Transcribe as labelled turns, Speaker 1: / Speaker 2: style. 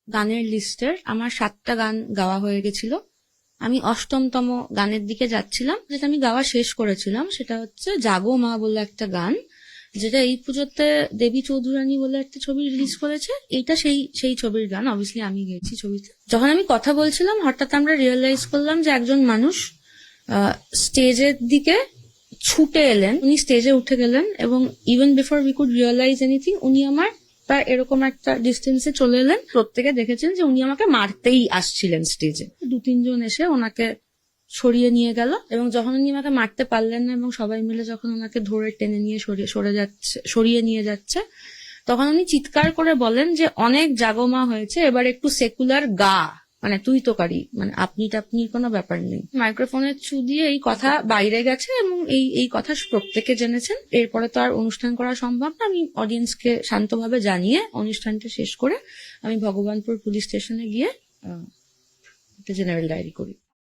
Speaker 1: গানের লিস্টের আমার 7টা গান গাওয়া হয়ে গেছিল। আমি 8মতম গানের দিকে যাচ্ছিলাম, যেটা আমি গাওয়া শেষ করেছিলাম। সেটা হচ্ছে জাগো মা বলে একটা গান, যেটা এই পুজোতে দেবী চৌধুরানী বলে একটা ছবি রিলিজ করেছে। এইটা সেই ছবির গান, অবভিয়াসলি আমি গেয়েছি ছবিতে। যখন আমি কথা বলছিলাম, হঠাৎ আমরা রিয়েলাইজ করলাম যে একজন মানুষ স্টেজের দিকে ছুটে এলেন। উনি স্টেজে উঠে গেলেন এবং even before we could realize anything, উনি আমার প্রায় এরকম একটা ডিস্টেন্সে চলে এলেন। প্রত্যেকে দেখেছেন যে উনি আমাকে মারতেই আসছিলেন স্টেজে। 2-3 জন এসে ওনাকে সরিয়ে নিয়ে গেল, এবং যখন উনি আমাকে মারতে পারলেন না এবং সবাই মিলে যখন ওনাকে ধরে টেনে নিয়ে সরিয়ে নিয়ে যাচ্ছে, তখন উনি চিৎকার করে বলেন যে অনেক জাগমা হয়েছে, এবার একটু সেকুলার গা, মানে তুই তো কারি, মানে আপনি টাপনির কোনো ব্যাপার নেই। মাইক্রোফোনের থ্রু দিয়ে এই কথা বাইরে গেছে এবং এই কথা প্রত্যেকে জেনেছেন। এরপরে তো আর অনুষ্ঠান করা সম্ভব না। আমি অডিয়েন্সকে শান্তভাবে জানিয়ে অনুষ্ঠানটা শেষ করে আমি ভগবানপুর পুলিশ স্টেশনে গিয়ে একটা জেনারেল ডায়েরি করি।